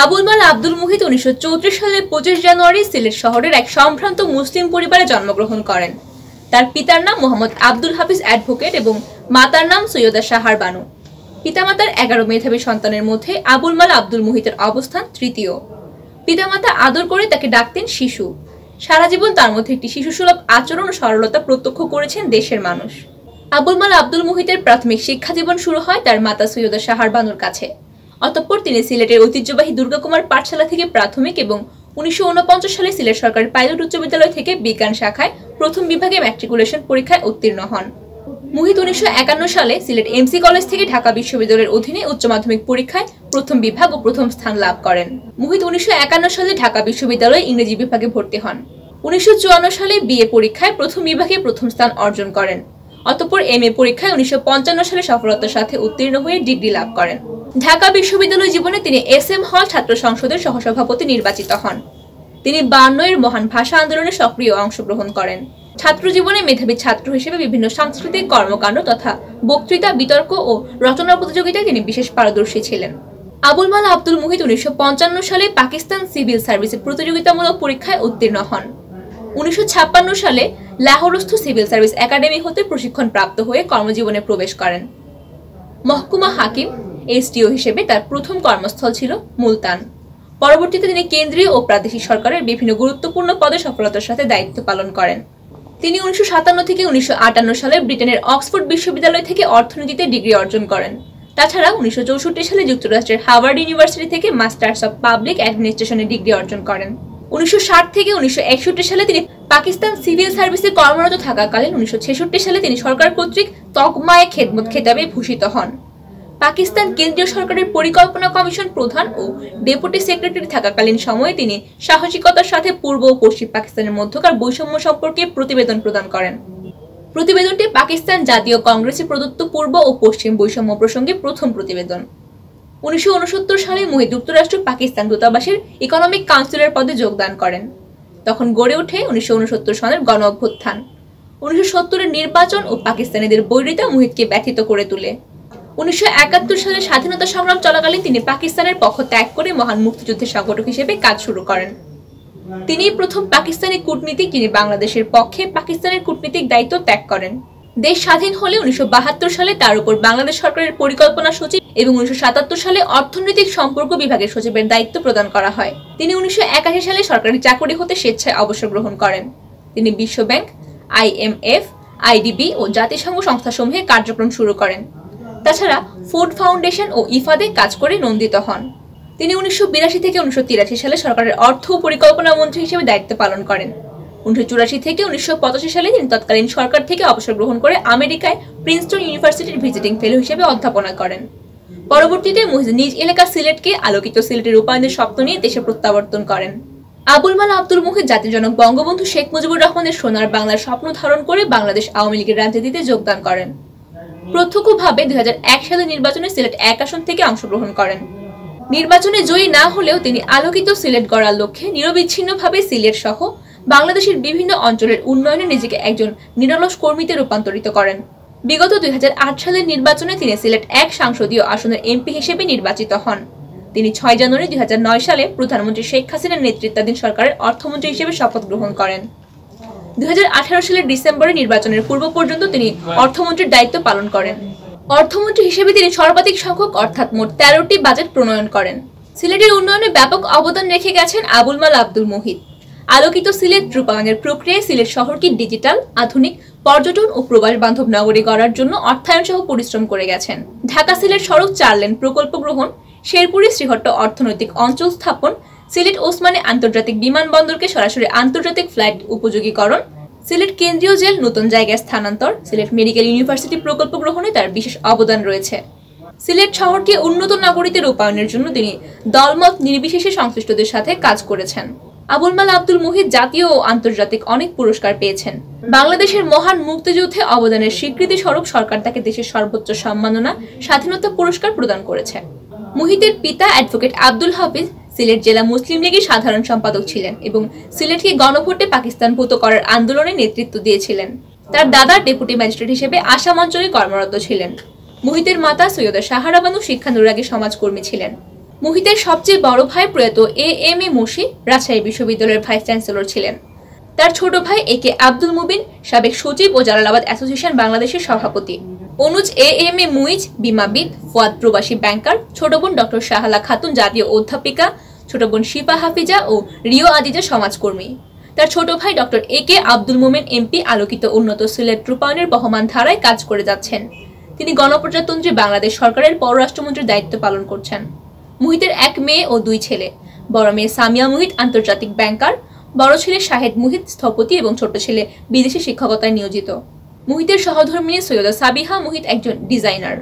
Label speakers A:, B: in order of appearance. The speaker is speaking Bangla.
A: আবুল মাল আব্দুল মুহিত 1934 সালের 25 জানুয়ারি সিলেট শহরের এক সম্ভ্রান্ত মুসলিম পরিবারে জন্মগ্রহণ করেন। তার পিতার নাম মোহাম্মদ আব্দুল হাফিজ অ্যাডভোকেট এবং মাতার নাম সৈয়দা সাহার বানু। পিতামাতার 11 মেধাবী সন্তানের মধ্যে আবুল মাল আব্দুল মুহিতের অবস্থান তৃতীয়। পিতামাতা আদর করে তাকে ডাকতেন শিশু। সারা জীবন তার মধ্যে একটি শিশুসুলভ আচরণ ও সরলতা প্রত্যক্ষ করেছেন দেশের মানুষ। আবুল মাল আব্দুল মুহিতের প্রাথমিক শিক্ষা জীবন শুরু হয় তার মাতা সৈয়দা সাহার বানুর কাছে। অতঃপর তিনি সিলেটের ঐতিহ্যবাহী দুর্গাকুমার পাঠশালা থেকে প্রাথমিক এবং 1949 সালে সিলেট সরকারি পাইলট উচ্চ বিদ্যালয় থেকে বিজ্ঞান শাখায় প্রথম বিভাগে ম্যাট্রিকুলেশন পরীক্ষায় উত্তীর্ণ হন। মুহিত 1951 সালে সিলেট এমসি কলেজ থেকে ঢাকা বিশ্ববিদ্যালয়ের অধীনে উচ্চ মাধ্যমিক পরীক্ষায় প্রথম বিভাগ ও প্রথম স্থান লাভ করেন। মুহিত 1951 সালে ঢাকা বিশ্ববিদ্যালয়ে ইংরেজি বিভাগে ভর্তি হন। 1954 সালে বিএ পরীক্ষায় প্রথম বিভাগে প্রথম স্থান অর্জন করেন। অতঃপর এমএ পরীক্ষায় 1955 সালে সফলতার সাথে উত্তীর্ণ হয়ে ডিগ্রি লাভ করেন। ঢাকা বিশ্ববিদ্যালয় জীবনে তিনি এসএম হল ছাত্র সংসদের সহসভাপতি নির্বাচিত হন। তিনি 52 মহান ভাষা আন্দোলনে সক্রিয় অংশগ্রহণ করেন। ছাত্র জীবনে মেধাবী ছাত্র হিসেবে বিভিন্ন সাংস্কৃতিক কর্মকাণ্ড তথা বক্তৃতা, বিতর্ক ও রচনা প্রতিযোগিতায় তিনি বিশেষ পারদর্শী ছিলেন। আবুল মাল আব্দুল মুহিত 1955 সালে পাকিস্তান সিভিল সার্ভিসের প্রতিযোগিতামূলক পরীক্ষায় উত্তীর্ণ হন। 1956 সালে লাহোরস্থ সিভিল সার্ভিস একাডেমি হতে প্রশিক্ষণ প্রাপ্ত হয়ে কর্মজীবনে প্রবেশ করেন। মহকুমা হাকিম এসডিও হিসেবে তার প্রথম কর্মস্থল ছিল মুলতান। পরবর্তীতে তিনি কেন্দ্রীয় ও প্রাদেশিক সরকারের বিভিন্ন গুরুত্বপূর্ণ পদে সফলতার সাথে দায়িত্ব পালন করেন। তিনি 1957 থেকে 1958 সালে ব্রিটেনের অক্সফোর্ড বিশ্ববিদ্যালয় থেকে অর্থনীতিতে ডিগ্রি অর্জন করেন। তাছাড়া 1964 সালে যুক্তরাষ্ট্রের হার্ভার্ড ইউনিভার্সিটি থেকে মাস্টার্স অব পাবলিক অ্যাডমিনিস্ট্রেশনে ডিগ্রি অর্জন করেন। 1960 থেকে 1961 সালে তিনি পাকিস্তান সিভিল সার্ভিসে কর্মরত থাকাকালীন 1966 সালে তিনি সরকার কর্তৃক তকমায়ে খেদমত খেতাবে ভূষিত হন। পাকিস্তান কেন্দ্রীয় সরকারের পরিকল্পনা কমিশন প্রধান ও ডেপুটি সেক্রেটারি থাকাকালীন সময়ে তিনি সাহসিকতার সাথে পূর্ব ও পশ্চিম পাকিস্তানের মধ্যকার বৈষম্য সম্পর্কে প্রতিবেদন প্রদান করেন। প্রতিবেদনটি পাকিস্তান জাতীয় কংগ্রেসে প্রদত্ত পূর্ব ও পশ্চিম বৈষম্য প্রসঙ্গে প্রথম প্রতিবেদন। 1969 সালে মুহিত যুক্তরাষ্ট্র পাকিস্তান দূতাবাসের ইকোনমিক কাউন্সিলের পদে যোগদান করেন। তখন গড়ে ওঠে 1969 সনের গণ অভ্যুত্থান। 1970-এর নির্বাচন ও পাকিস্তানিদের বৈরিতা মুহিতকে ব্যথিত করে তোলে। 1971 সালে স্বাধীনতা সংগ্রাম চলাকালীন তিনি পাকিস্তানের পক্ষ ত্যাগ করে মহান মুক্তিযুদ্ধের সংগঠক হিসেবে কাজ শুরু করেন। তিনি প্রথম পাকিস্তানি কূটনীতিক যিনি বাংলাদেশের পক্ষে পাকিস্তানের কূটনীতিক দায়িত্ব ত্যাগ করেন। দেশ স্বাধীন হলে 1972 সালে তার উপর বাংলাদেশ সরকারের পরিকল্পনা সচিব এবং 1977 সালে অর্থনৈতিক সম্পর্ক বিভাগের সচিবের দায়িত্ব প্রদান করা হয়। তিনি 1981 সালে সরকারি চাকরি হতে স্বেচ্ছায় অবসর গ্রহণ করেন। তিনি বিশ্ব ব্যাংক, IMF, IDB ও জাতিসংঘ সংস্থাসমূহে কার্যক্রম শুরু করেন। তাছাড়া ফুড ফাউন্ডেশন ও ইফাদে কাজ করে নন্দিত হন। তিনি 1982 থেকে 1983 সালে সরকারের অর্থ ও পরিকল্পনা মন্ত্রী হিসেবে দায়িত্ব পালন করেন। 1984 থেকে 1985 সালে তিনি তৎকালীন সরকার থেকে অবসর গ্রহণ করে আমেরিকায় প্রিন্সটন ইউনিভার্সিটির ভিজিটিং ফেলো হিসেবে অধ্যাপনা করেন। পরবর্তীতে মুহিত নিজ এলাকা সিলেটকে আলোকিত সিলেটের রূপায়ণের স্বপ্ন নিয়ে দেশে প্রত্যাবর্তন করেন। আবুল মাল আব্দুল মুহিত জাতির জনক বঙ্গবন্ধু শেখ মুজিবুর রহমানের সোনার বাংলার স্বপ্ন ধারণ করে বাংলাদেশ আওয়ামী লীগের রাজনীতিতে যোগদান করেন। প্রত্যক্ষভাবে 2001 সালের নির্বাচনে সিলেট 1 আসন থেকে অংশগ্রহণ করেন। নির্বাচনে জয়ী না হলেও তিনি আলোকিত সিলেট গড়ার লক্ষ্যে নিরবিচ্ছিন্নভাবে সিলেট সহ বাংলাদেশের বিভিন্ন অঞ্চলের উন্নয়নে নিজেকে একজন নিরলস কর্মীতে রূপান্তরিত করেন। বিগত 2008 সালের নির্বাচনে তিনি সিলেট 1 সংসদীয় আসনের এমপি হিসেবে নির্বাচিত হন। তিনি 6 জানুয়ারি 2009 সালে প্রধানমন্ত্রী শেখ হাসিনার নেতৃত্বাধীন সরকারের অর্থমন্ত্রী হিসেবে শপথ গ্রহণ করেন। 2018 সালের ডিসেম্বরে নির্বাচনের পূর্ব পর্যন্ত তিনি অর্থমন্ত্রীর দায়িত্ব পালন করেন। অর্থমন্ত্রী হিসেবে তিনি সর্বাধিক সংখ্যক অর্থাৎ মোট 13টি বাজেট প্রণয়ন করেন। সিলেটের উন্নয়নে ব্যাপক অবদান রেখে গেছেন আবুল মাল আব্দুল মুহিত। আলোকিত সিলেট রূপায়ণের প্রক্রিয়ায় সিলেট শহরকে ডিজিটাল, আধুনিক, পর্যটন ও প্রবাস বান্ধব নগরী গড়ার জন্য অর্থায়ন সহ পরিশ্রম করে গেছেন। ঢাকা সিলেট সড়ক 4 লেন প্রকল্প গ্রহণ, শেরপুরে শ্রীহট্ট অর্থনৈতিক অঞ্চল স্থাপন, সিলেট ওসমানী আন্তর্জাতিক বিমানবন্দরকে সরাসরি আন্তর্জাতিক ফ্লাইট উপযোগীকরণ, সিলেট কেন্দ্রীয় জেল নতুন জায়গায় স্থানান্তর, সিলেট মেডিকেল ইউনিভার্সিটি প্রকল্প গ্রহণে তার বিশেষ অবদান রয়েছে। সিলেট শহরকে উন্নত নগরীতে রূপায়ণের জন্য তিনি দলমত নির্বিশেষে সংশ্লিষ্টদের সাথে কাজ করেছেন। আবুল মাল আব্দুল মুহিত জাতীয় ও আন্তর্জাতিক অনেক পুরস্কার পেয়েছেন। বাংলাদেশের মহান মুক্তিযুদ্ধে অবদানের স্বীকৃতি স্বরূপ সরকার তাকে দেশের সর্বোচ্চ সম্মাননা স্বাধীনতা পুরস্কার প্রদান করেছে। মুহিতের পিতা অ্যাডভোকেট আব্দুল হাফিজ সিলেট জেলা মুসলিম লীগের সাধারণ সম্পাদক ছিলেন এবং সিলেটকে গণভোটে পাকিস্তানভূত করার আন্দোলনে নেতৃত্ব দিয়েছিলেন। তার দাদা ডেপুটি ম্যাজিস্ট্রেট হিসেবে আসাম অঞ্চলে কর্মরত ছিলেন। মুহিতের মাতা সৈয়দা সাহারা বানু শিক্ষানুরাগী সমাজকর্মী ছিলেন। মুহিতের সবচেয়ে বড় ভাই প্রয়াত এ মুশি রাজশাহী বিশ্ববিদ্যালয়ের ভাইস চ্যান্সেলর ছিলেন। তার ছোট ভাই একে আব্দুল মুবিন সাবেক সচিব ও জালালাবাদ অ্যাসোসিয়েশন বাংলাদেশের সভাপতি। অনুজ এ মুইজ বিমাবিদ, ফুয়াদ প্রবাসী ব্যাংকার, ছোট বোন ডক্টর শাহালা খাতুন জাতীয় অধ্যাপিকা, ছোট বোন শিফা হাফিজা ও রিও আজিজা সমাজকর্মী। তার ছোট ভাই ডক্টর একে আব্দুল মোমেন এমপি আলোকিত উন্নত সিলেট রূপায়ণের বহমান ধারায় কাজ করে যাচ্ছেন। তিনি গণপ্রজাতন্ত্রী বাংলাদেশ সরকারের পররাষ্ট্রমন্ত্রীর দায়িত্ব পালন করছেন। মুহিতের এক মেয়ে ও দুই ছেলে। বড় মেয়ে সামিয়া মুহিত আন্তর্জাতিক ব্যাংকার, বড় ছেলে শাহেদ মুহিত স্থপতি এবং ছোট ছেলে বিদেশি শিক্ষকতায় নিয়োজিত। মুহিতের সহধর্মিণী সৈয়দা সাবিহা মুহিত একজন ডিজাইনার।